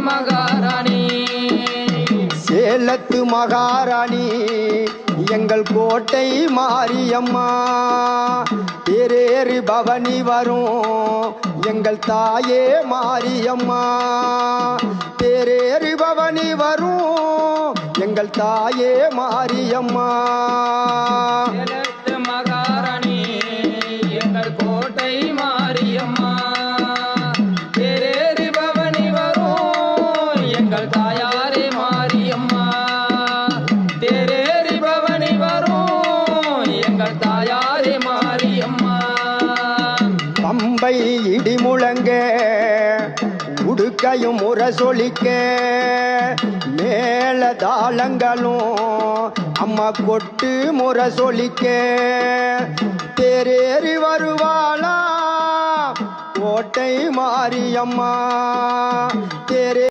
மகாராணி சேலத்து மகாராணி எங்கள் கோட்டை மாரியம்மா தேரேறி பவனி வரும் எங்கள் தாயே மாரியம்மா தேரேறி பவனி வரும் எங்கள் தாயே மாரியம்மா சேலத்து மகாராணி எங்கள் கோட்டை மாரியம்மா தேரேறி பவனி வரும் எங்கள் தாயாரே மாரியம்மா தேரேறி பவனி வரும் எங்கள் தாயாரே மாரியம்மா பம்பை இடி முழங்க உடுக்கையும் முரசொலிக்க மேல தாளங்களும் அம்மா கொட்டு முரசொலிக்க தேரேறி வருவாளா கோட்டை மாரியம்மா தேரே